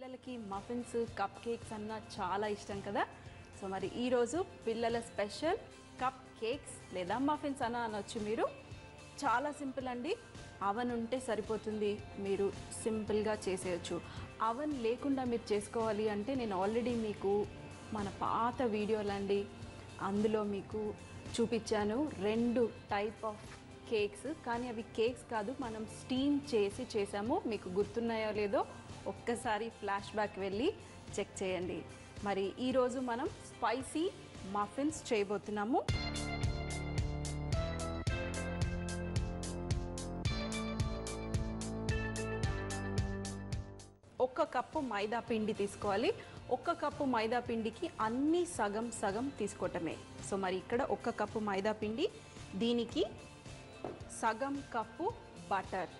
పిల్లలకి muffins cup cakes అన్న చాలా ఇష్టం కదా. సో మరి ఈరోజు పిల్లల స్పెషల్ కప్ కేక్స్ లేదా మఫిన్స్ అన్న అనొచ్చు. మీరు చాలా సింపుల్ అండి. అవన్ ఉంటే సరిపోతుంది, మీరు సింపుల్గా చేసేయచ్చు. అవన్ లేకుండా మీరు చేసుకోవాలి అంటే నేను ఆల్రెడీ మీకు మన పాత వీడియోలండి అందులో మీకు చూపించాను 2 టైప్ ఆఫ్ కేక్స్. కానీ అవి కేక్స్ కాదు, మనం స్టీమ్ చేసి చేసాము. మీకు గుర్తున్నాయో లేదో ఒక్కసారి ఫ్లాష్ బ్యాక్ వెళ్ళి చెక్ చేయండి. మరి ఈరోజు మనం స్పైసీ మఫిన్స్ చేయబోతున్నాము. ఒక కప్పు మైదా పిండి తీసుకోవాలి. 1 కప్పు మైదా పిండికి అన్ని సగం సగం తీసుకోవటమే. సో మరి ఇక్కడ 1 కప్పు మైదా పిండి, దీనికి సగం కప్పు బటర్.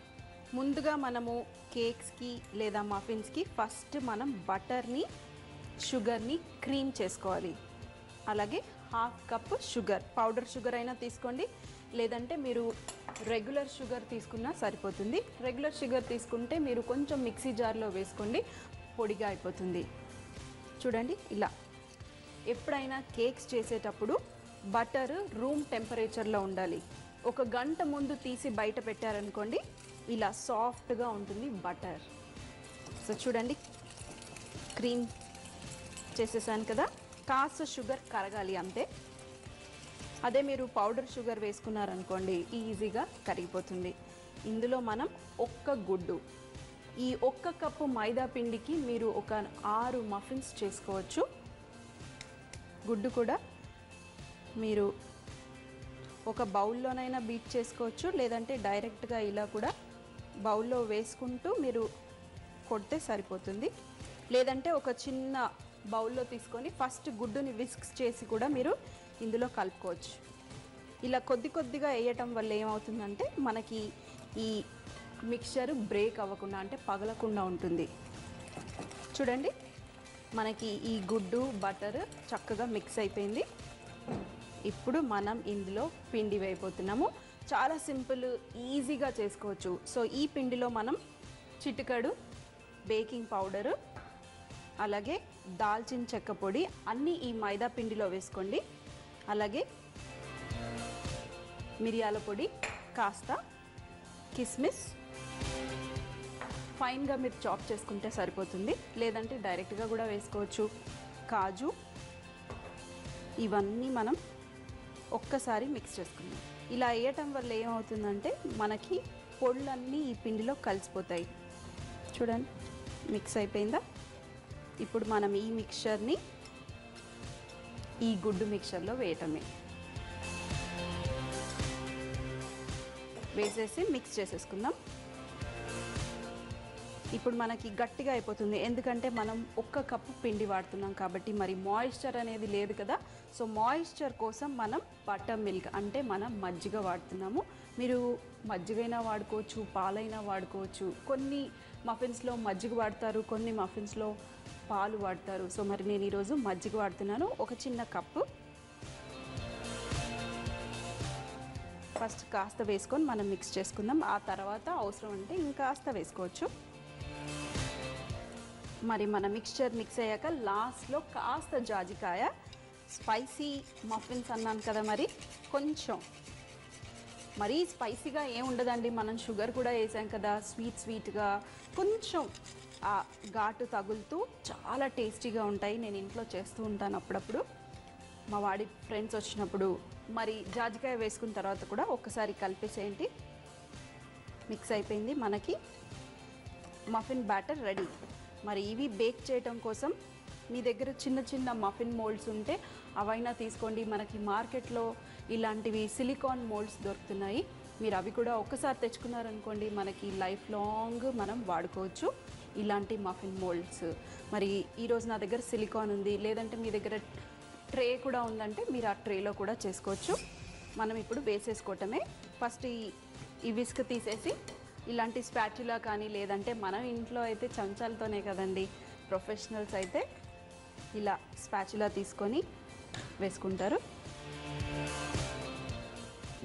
ముందుగా మనము కేక్స్కి లేదా మఫిన్స్కి ఫస్ట్ మనం బటర్ని షుగర్ని క్రీమ్ చేసుకోవాలి. అలాగే 1/2 కప్పు షుగర్, పౌడర్ షుగర్ అయినా తీసుకోండి, లేదంటే మీరు రెగ్యులర్ షుగర్ తీసుకున్నా సరిపోతుంది. రెగ్యులర్ షుగర్ తీసుకుంటే మీరు కొంచెం మిక్సీ జార్లో వేసుకోండి, పొడిగా అయిపోతుంది. చూడండి ఇలా. ఎప్పుడైనా కేక్స్ చేసేటప్పుడు బటర్ రూమ్ టెంపరేచర్లో ఉండాలి. 1 గంట ముందు తీసి బయట పెట్టారనుకోండి, ఇలా సాఫ్ట్గా ఉంటుంది బటర్. సో చూడండి, క్రీమ్ చేసేసాను కదా. కాస్త షుగర్ కరగాలి అంతే. అదే మీరు పౌడర్ షుగర్ వేసుకున్నారనుకోండి ఈజీగా కరిగిపోతుంది. ఇందులో మనం 1 గుడ్డు, ఈ 1 కప్పు మైదా పిండికి మీరు ఒక 6 మఫిన్స్ చేసుకోవచ్చు. గుడ్డు కూడా మీరు ఒక బౌల్లోనైనా బీట్ చేసుకోవచ్చు, లేదంటే డైరెక్ట్గా ఇలా కూడా బౌల్లో వేసుకుంటూ మీరు కొడితే సరిపోతుంది. లేదంటే ఒక చిన్న బౌల్లో తీసుకొని ఫస్ట్ గుడ్డుని విస్క్ చేసి కూడా మీరు ఇందులో కలుపుకోవచ్చు. ఇలా కొద్ది కొద్దిగా వేయటం వల్ల ఏమవుతుందంటే మనకి ఈ మిక్చర్ బ్రేక్ అవ్వకుండా, అంటే పగలకుండా ఉంటుంది. చూడండి, మనకి ఈ గుడ్డు బటర్ చక్కగా మిక్స్ అయిపోయింది. ఇప్పుడు మనం ఇందులో పిండి వేయబోతున్నాము. చాలా సింపుల్, ఈజీగా చేసుకోవచ్చు. సో ఈ పిండిలో మనం చిటికెడు బేకింగ్ పౌడరు, అలాగే దాల్చిన చెక్క పొడి అన్నీ ఈ మైదా పిండిలో వేసుకోండి. అలాగే మిరియాల పొడి, కాస్త కిస్మిస్ ఫైన్గా మీరు చాప్ చేసుకుంటే సరిపోతుంది, లేదంటే డైరెక్ట్గా కూడా వేసుకోవచ్చు. కాజు, ఇవన్నీ మనం ఒక్కసారి మిక్స్ చేసుకుందాం. ఇలా వేయటం వల్ల ఏమవుతుందంటే మనకి పొళ్ళన్నీ ఈ పిండిలో కలిసిపోతాయి. చూడండి, మిక్స్ అయిపోయిందా. ఇప్పుడు మనం ఈ మిక్చర్ని ఈ గుడ్డు మిక్చర్లో వేయటమే. వేసేసి మిక్స్ చేసేసుకుందాం. ఇప్పుడు మనకి గట్టిగా అయిపోతుంది, ఎందుకంటే మనం 1 కప్పు పిండి వాడుతున్నాం కాబట్టి. మరి మాయిశ్చర్ అనేది లేదు కదా. సో మాయిశ్చర్ కోసం మనం బటర్ మిల్క్, అంటే మనం మజ్జిగ వాడుతున్నాము. మీరు మజ్జిగైనా వాడుకోవచ్చు, పాలైనా వాడుకోవచ్చు. కొన్ని మఫిన్స్లో మజ్జిగ వాడతారు, కొన్ని మఫిన్స్లో పాలు వాడతారు. సో మరి నేను ఈరోజు మజ్జిగ వాడుతున్నాను. ఒక చిన్న కప్పు ఫస్ట్ కాస్త వేసుకొని మనం మిక్స్ చేసుకుందాం. ఆ తర్వాత అవసరం అంటే ఇంకాస్త వేసుకోవచ్చు. మరి మన మిక్స్చర్ మిక్స్ అయ్యాక లాస్ట్లో కాస్త జాజికాయ, స్పైసీ మఫిన్స్ అన్నాను కదా, మరి కొంచెం మరీ స్పైసీగా ఏం ఉండదండి. మనం షుగర్ కూడా వేసాం కదా, స్వీట్గా కొంచెం ఆ ఘాటు తగులుతూ చాలా టేస్టీగా ఉంటాయి. నేను ఇంట్లో చేస్తూ ఉంటాను అప్పుడప్పుడు, మా వాడి ఫ్రెండ్స్ వచ్చినప్పుడు. మరి జాజికాయ వేసుకున్న తర్వాత కూడా ఒక్కసారి కలిపేసేయండి. మిక్స్ అయిపోయింది, మనకి మఫిన్ బ్యాటర్ రెడీ. మరి ఇవి బేక్ చేయటం కోసం మీ దగ్గర చిన్న చిన్న మఫిన్ మోల్డ్స్ ఉంటే అవైనా తీసుకోండి. మనకి మార్కెట్లో ఇలాంటివి సిలికాన్ మోల్డ్స్ దొరుకుతున్నాయి. మీరు అవి కూడా ఒక్కసారి తెచ్చుకున్నారనుకోండి, మనకి లైఫ్ లాంగ్ మనం వాడుకోవచ్చు ఇలాంటి మఫిన్ మోల్డ్స్. మరి ఈరోజు నా దగ్గర సిలికాన్ ఉంది, లేదంటే మీ దగ్గర ట్రే కూడా ఉందంటే మీరు ఆ ట్రేలో కూడా చేసుకోవచ్చు. మనం ఇప్పుడు వేసేసుకోవటమే. ఫస్ట్ ఈ విస్క్ తీసేసి ఇలాంటి స్పాచులా కానీ, లేదంటే మనం ఇంట్లో అయితే చెంచాలతోనే కదండి, ప్రొఫెషనల్స్ అయితే ఇలా స్పాచులా తీసుకొని వేసుకుంటారు.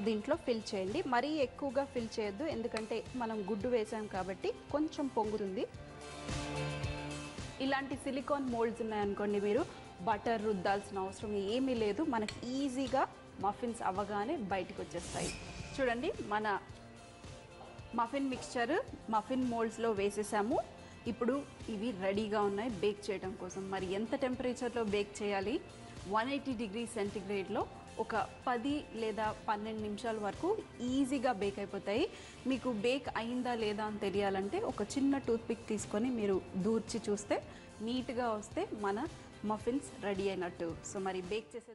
దీంట్లో ఫిల్ చేయండి. మరీ ఎక్కువగా ఫిల్ చేయొద్దు, ఎందుకంటే మనం గుడ్డు వేసాం కాబట్టి కొంచెం పొంగుతుంది. ఇలాంటి సిలికాన్ మోల్డ్స్ ఉన్నాయనుకోండి, మీరు బటర్ రుద్దాల్సిన అవసరం ఏమీ లేదు. మనకి ఈజీగా మఫిన్స్ అవ్వగానే బయటకు వచ్చేస్తాయి. చూడండి, మన మఫిన్ మిక్స్చర్ మఫిన్ మోల్డ్స్లో వేసేసాము. ఇప్పుడు ఇవి రెడీగా ఉన్నాయి బేక్ చేయడం కోసం. మరి ఎంత టెంపరేచర్లో బేక్ చేయాలి? 180 డిగ్రీ సెంటిగ్రేడ్లో ఒక 10 లేదా 12 నిమిషాల వరకు ఈజీగా బేక్ అయిపోతాయి. మీకు బేక్ అయిందా లేదా అని తెలియాలంటే ఒక చిన్న టూత్పిక్ తీసుకొని మీరు దూర్చి చూస్తే నీట్గా వస్తే మన మఫిన్స్ రెడీ అయినట్టు. సో మరి బేక్ చేసే